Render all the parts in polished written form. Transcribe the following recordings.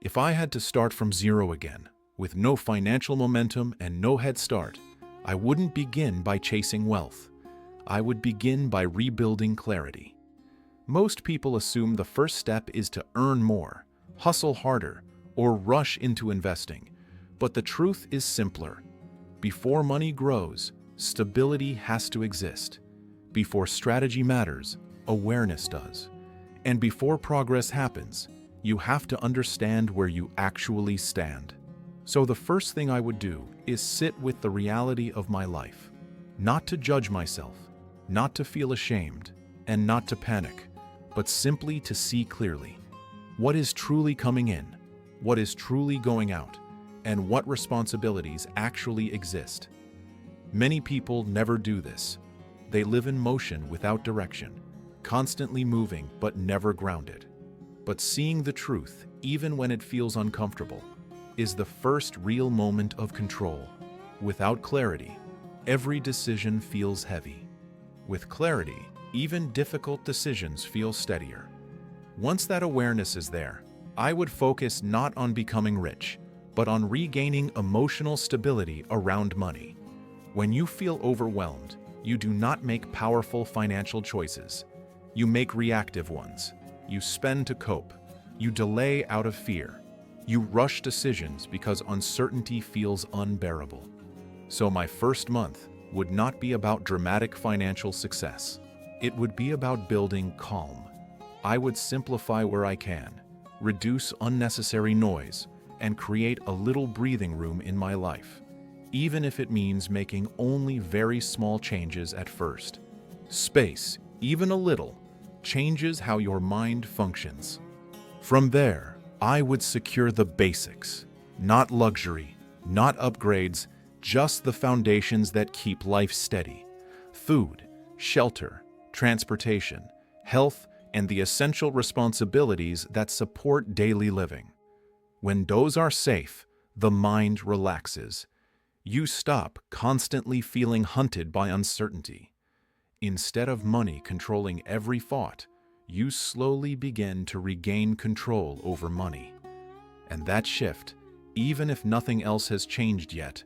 If I had to start from zero again, with no financial momentum and no head start, I wouldn't begin by chasing wealth. I would begin by rebuilding clarity. Most people assume the first step is to earn more, hustle harder, or rush into investing. But the truth is simpler. Before money grows, stability has to exist. Before strategy matters, awareness does. And before progress happens, you have to understand where you actually stand. So the first thing I would do is sit with the reality of my life. Not to judge myself, not to feel ashamed, and not to panic, but simply to see clearly. What is truly coming in? What is truly going out? And what responsibilities actually exist? Many people never do this. They live in motion without direction, constantly moving but never grounded. But seeing the truth, even when it feels uncomfortable, is the first real moment of control. Without clarity, every decision feels heavy. With clarity, even difficult decisions feel steadier. Once that awareness is there, I would focus not on becoming rich, but on regaining emotional stability around money. When you feel overwhelmed, you do not make powerful financial choices. You make reactive ones. You spend to cope. You delay out of fear. You rush decisions because uncertainty feels unbearable. So my first month would not be about dramatic financial success. It would be about building calm. I would simplify where I can, reduce unnecessary noise, and create a little breathing room in my life, even if it means making only very small changes at first. Space, even a little, changes how your mind functions. From there, I would secure the basics, not luxury, not upgrades, just the foundations that keep life steady. Food, shelter, transportation, health, and the essential responsibilities that support daily living. When those are safe, the mind relaxes. You stop constantly feeling hunted by uncertainty. Instead of money controlling every thought, you slowly begin to regain control over money. And that shift, even if nothing else has changed yet,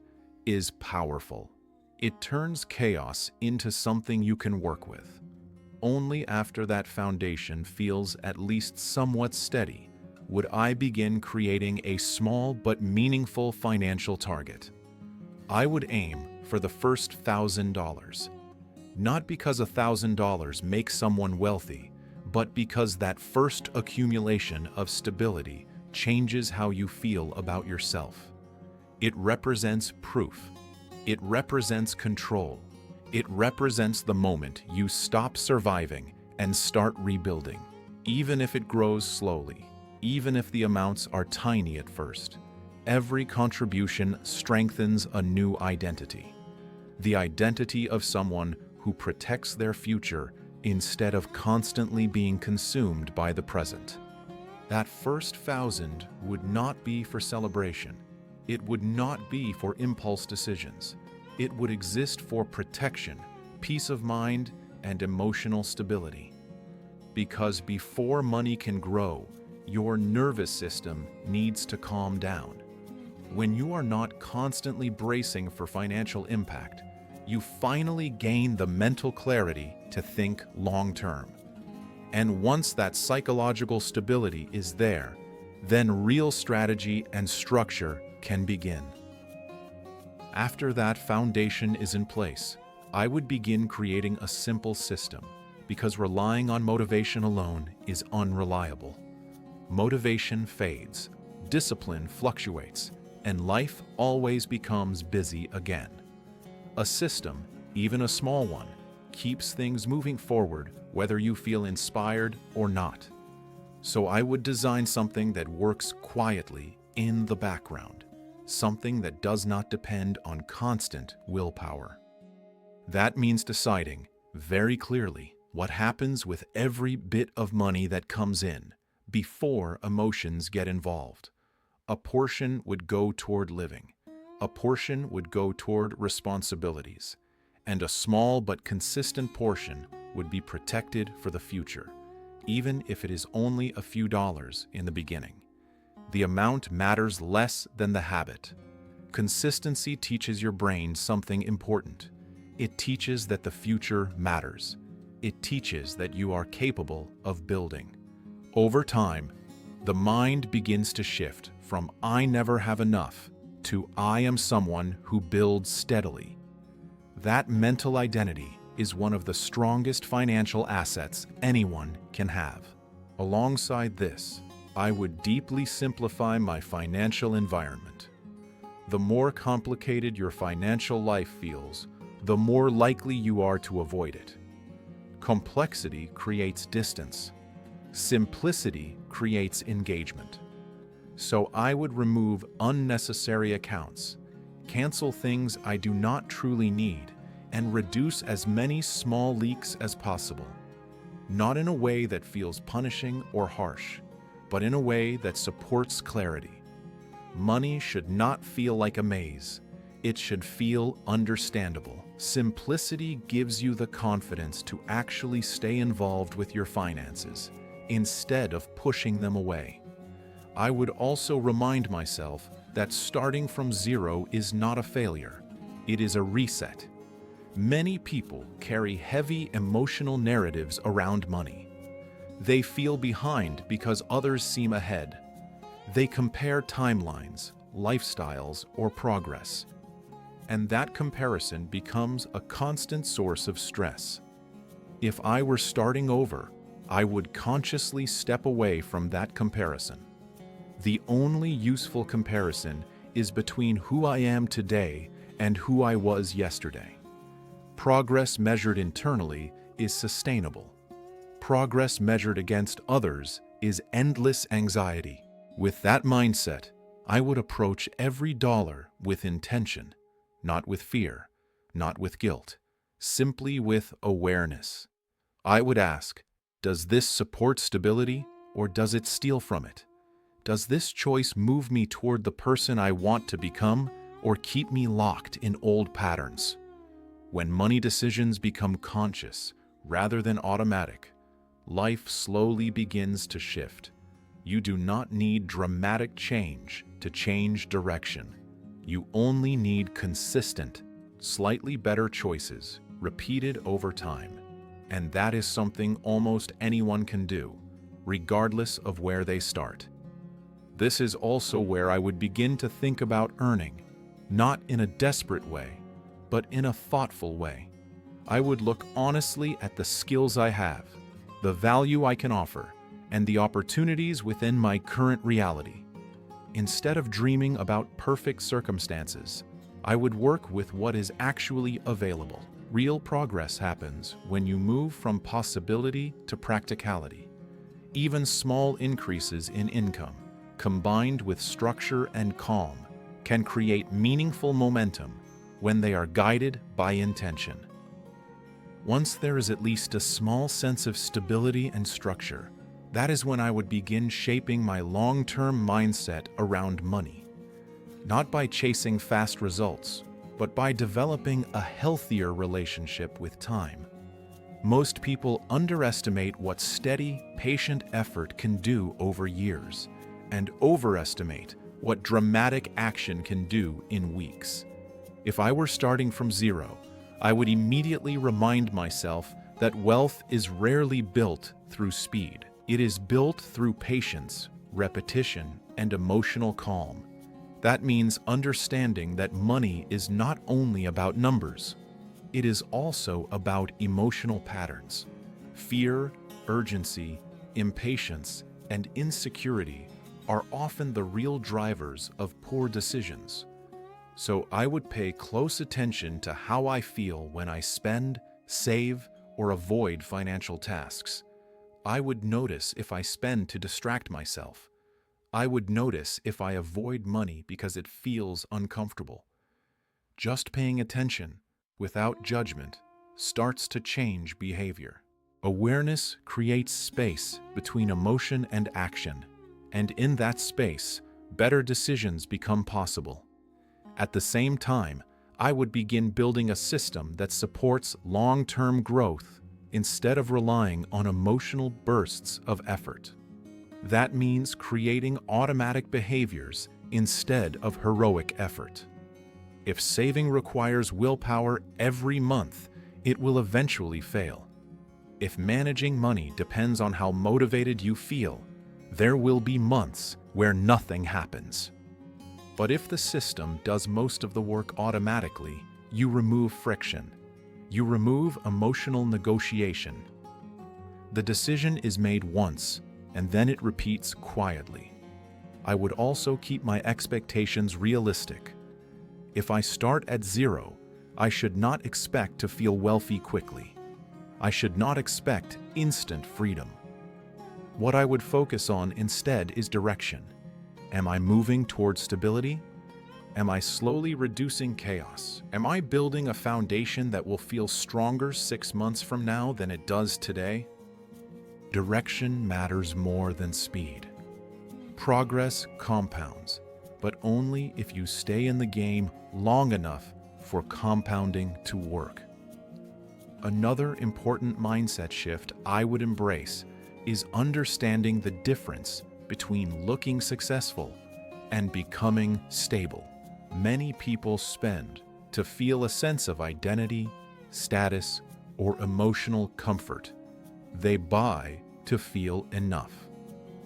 is powerful. It turns chaos into something you can work with. Only after that foundation feels at least somewhat steady would I begin creating a small but meaningful financial target. I would aim for the first $1,000. Not because $1,000 makes someone wealthy, but because that first accumulation of stability changes how you feel about yourself. It represents proof. It represents control. It represents the moment you stop surviving and start rebuilding, even if it grows slowly, even if the amounts are tiny at first. Every contribution strengthens a new identity. The identity of someone who protects their future instead of constantly being consumed by the present. That first 1,000 would not be for celebration. It would not be for impulse decisions. It would exist for protection, peace of mind, and emotional stability. Because before money can grow, your nervous system needs to calm down. When you are not constantly bracing for financial impact, you finally gain the mental clarity to think long-term. And once that psychological stability is there, then real strategy and structure can begin. After that foundation is in place, I would begin creating a simple system, because relying on motivation alone is unreliable. Motivation fades, discipline fluctuates, and life always becomes busy again. A system, even a small one, keeps things moving forward whether you feel inspired or not. So I would design something that works quietly in the background, something that does not depend on constant willpower. That means deciding very clearly what happens with every bit of money that comes in before emotions get involved. A portion would go toward living. A portion would go toward responsibilities, and a small but consistent portion would be protected for the future, even if it is only a few dollars in the beginning. The amount matters less than the habit. Consistency teaches your brain something important. It teaches that the future matters. It teaches that you are capable of building. Over time, the mind begins to shift from "I never have enough" to "I am someone who builds steadily." That mental identity is one of the strongest financial assets anyone can have. Alongside this, I would deeply simplify my financial environment. The more complicated your financial life feels, the more likely you are to avoid it. Complexity creates distance. Simplicity creates engagement. So I would remove unnecessary accounts, cancel things I do not truly need, and reduce as many small leaks as possible. Not in a way that feels punishing or harsh, but in a way that supports clarity. Money should not feel like a maze. It should feel understandable. Simplicity gives you the confidence to actually stay involved with your finances, instead of pushing them away. I would also remind myself that starting from zero is not a failure. It is a reset. Many people carry heavy emotional narratives around money. They feel behind because others seem ahead. They compare timelines, lifestyles, or progress. And that comparison becomes a constant source of stress. If I were starting over, I would consciously step away from that comparison. The only useful comparison is between who I am today and who I was yesterday. Progress measured internally is sustainable. Progress measured against others is endless anxiety. With that mindset, I would approach every dollar with intention, not with fear, not with guilt, simply with awareness. I would ask, does this support stability or does it steal from it? Does this choice move me toward the person I want to become or keep me locked in old patterns? When money decisions become conscious rather than automatic, life slowly begins to shift. You do not need dramatic change to change direction. You only need consistent, slightly better choices repeated over time. And that is something almost anyone can do, regardless of where they start. This is also where I would begin to think about earning, not in a desperate way, but in a thoughtful way. I would look honestly at the skills I have, the value I can offer, and the opportunities within my current reality. Instead of dreaming about perfect circumstances, I would work with what is actually available. Real progress happens when you move from possibility to practicality. Even small increases in income, combined with structure and calm, can create meaningful momentum when they are guided by intention. Once there is at least a small sense of stability and structure, that is when I would begin shaping my long-term mindset around money. Not by chasing fast results, but by developing a healthier relationship with time. Most people underestimate what steady, patient effort can do over years, and overestimate what dramatic action can do in weeks. If I were starting from zero, I would immediately remind myself that wealth is rarely built through speed. It is built through patience, repetition, and emotional calm. That means understanding that money is not only about numbers. It is also about emotional patterns. Fear, urgency, impatience, and insecurity are often the real drivers of poor decisions. So I would pay close attention to how I feel when I spend, save, or avoid financial tasks. I would notice if I spend to distract myself. I would notice if I avoid money because it feels uncomfortable. Just paying attention, without judgment, starts to change behavior. Awareness creates space between emotion and action, and in that space, better decisions become possible. At the same time, I would begin building a system that supports long-term growth instead of relying on emotional bursts of effort. That means creating automatic behaviors instead of heroic effort. If saving requires willpower every month, it will eventually fail. If managing money depends on how motivated you feel, there will be months where nothing happens. But if the system does most of the work automatically, you remove friction. You remove emotional negotiation. The decision is made once, and then it repeats quietly. I would also keep my expectations realistic. If I start at zero, I should not expect to feel wealthy quickly. I should not expect instant freedom. What I would focus on instead is direction. Am I moving towards stability? Am I slowly reducing chaos? Am I building a foundation that will feel stronger 6 months from now than it does today? Direction matters more than speed. Progress compounds, but only if you stay in the game long enough for compounding to work. Another important mindset shift I would embrace is understanding the difference between looking successful and becoming stable. Many people spend to feel a sense of identity, status, or emotional comfort. They buy to feel enough.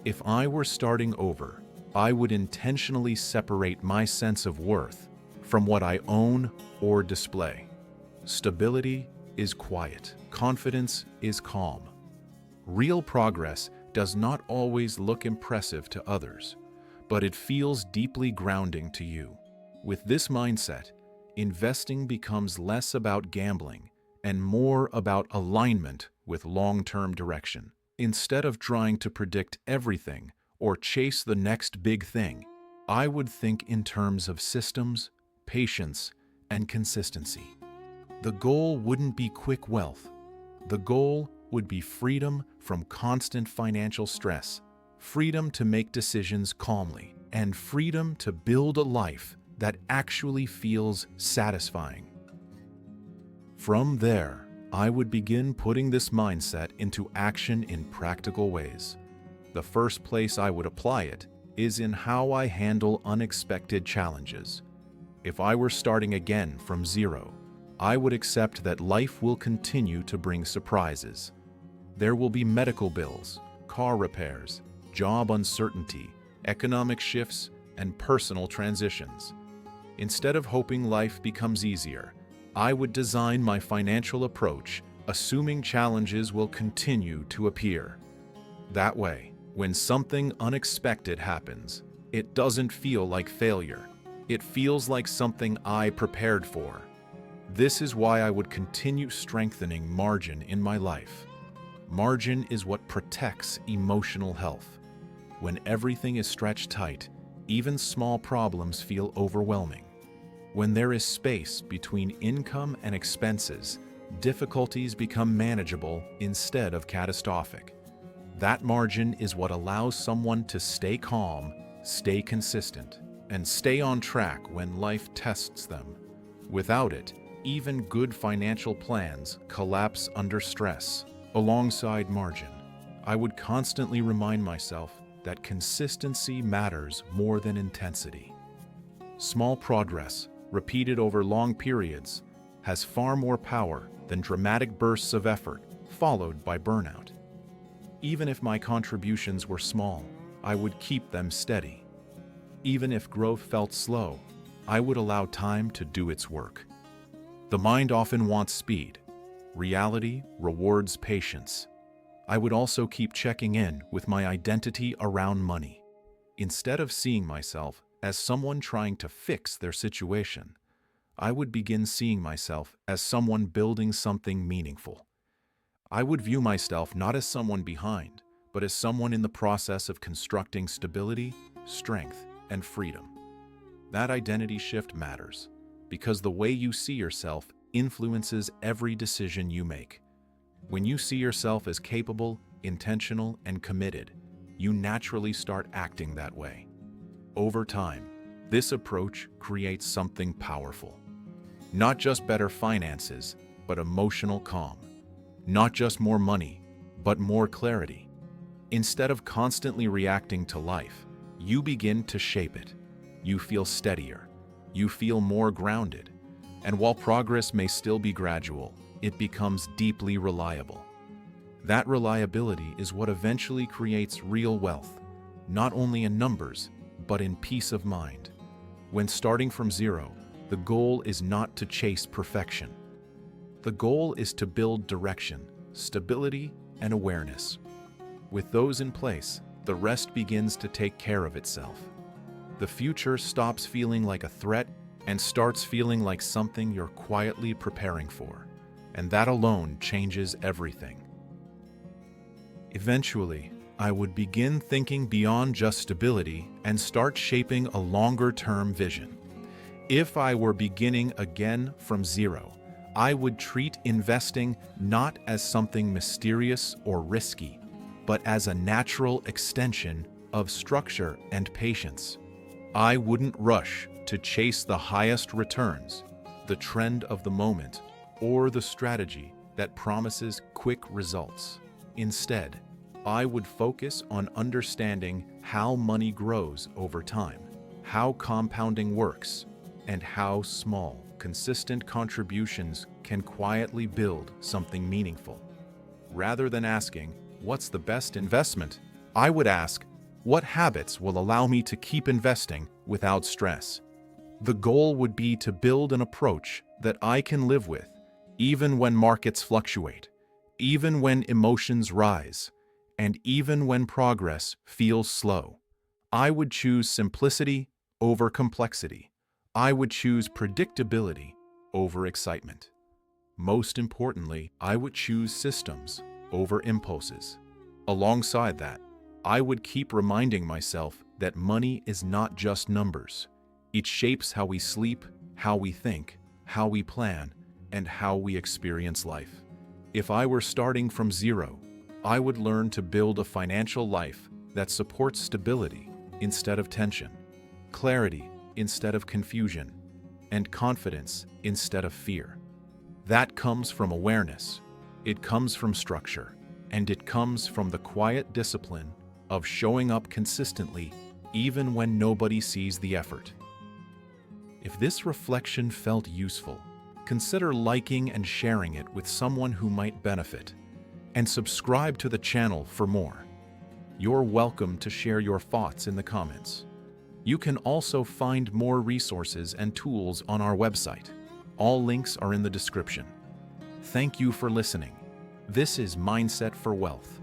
If I were starting over, I would intentionally separate my sense of worth from what I own or display. Stability is quiet. Confidence is calm. Real progress does not always look impressive to others, but it feels deeply grounding to you. With this mindset, investing becomes less about gambling and more about alignment with long-term direction. Instead of trying to predict everything or chase the next big thing, I would think in terms of systems, patience, and consistency. The goal wouldn't be quick wealth. The goal would be freedom from constant financial stress, freedom to make decisions calmly, and freedom to build a life that actually feels satisfying. From there, I would begin putting this mindset into action in practical ways. The first place I would apply it is in how I handle unexpected challenges. If I were starting again from zero, I would accept that life will continue to bring surprises. There will be medical bills, car repairs, job uncertainty, economic shifts, and personal transitions. Instead of hoping life becomes easier, I would design my financial approach assuming challenges will continue to appear. That way, when something unexpected happens, it doesn't feel like failure. It feels like something I prepared for. This is why I would continue strengthening margin in my life. Margin is what protects emotional health. When everything is stretched tight, even small problems feel overwhelming. When there is space between income and expenses, difficulties become manageable instead of catastrophic. That margin is what allows someone to stay calm, stay consistent, and stay on track when life tests them. Without it, even good financial plans collapse under stress. Alongside margin, I would constantly remind myself that consistency matters more than intensity. Small progress, repeated over long periods, has far more power than dramatic bursts of effort followed by burnout. Even if my contributions were small, I would keep them steady. Even if growth felt slow, I would allow time to do its work. The mind often wants speed. Reality rewards patience. I would also keep checking in with my identity around money. Instead of seeing myself as someone trying to fix their situation, I would begin seeing myself as someone building something meaningful. I would view myself not as someone behind, but as someone in the process of constructing stability, strength, and freedom. That identity shift matters, because the way you see yourself influences every decision you make. When you see yourself as capable, intentional, and committed, you naturally start acting that way. Over time, this approach creates something powerful. Not just better finances, but emotional calm. Not just more money, but more clarity. Instead of constantly reacting to life, you begin to shape it. You feel steadier. You feel more grounded. And while progress may still be gradual, it becomes deeply reliable. That reliability is what eventually creates real wealth, not only in numbers, but in peace of mind. When starting from zero, the goal is not to chase perfection. The goal is to build direction, stability, and awareness. With those in place, the rest begins to take care of itself. The future stops feeling like a threat and starts feeling like something you're quietly preparing for. And that alone changes everything. Eventually, I would begin thinking beyond just stability and start shaping a longer-term vision. If I were beginning again from zero, I would treat investing not as something mysterious or risky, but as a natural extension of structure and patience. I wouldn't rush to chase the highest returns, the trend of the moment, or the strategy that promises quick results. Instead, I would focus on understanding how money grows over time, how compounding works, and how small, consistent contributions can quietly build something meaningful. Rather than asking, "What's the best investment?" I would ask, "What habits will allow me to keep investing without stress?" The goal would be to build an approach that I can live with, even when markets fluctuate, even when emotions rise, and even when progress feels slow. I would choose simplicity over complexity. I would choose predictability over excitement. Most importantly, I would choose systems over impulses. Alongside that, I would keep reminding myself that money is not just numbers. It shapes how we sleep, how we think, how we plan, and how we experience life. If I were starting from zero, I would learn to build a financial life that supports stability instead of tension, clarity instead of confusion, and confidence instead of fear. That comes from awareness, it comes from structure, and it comes from the quiet discipline of showing up consistently even when nobody sees the effort. If this reflection felt useful, consider liking and sharing it with someone who might benefit, and subscribe to the channel for more. You're welcome to share your thoughts in the comments. You can also find more resources and tools on our website. All links are in the description. Thank you for listening. This is Mindset for Wealth.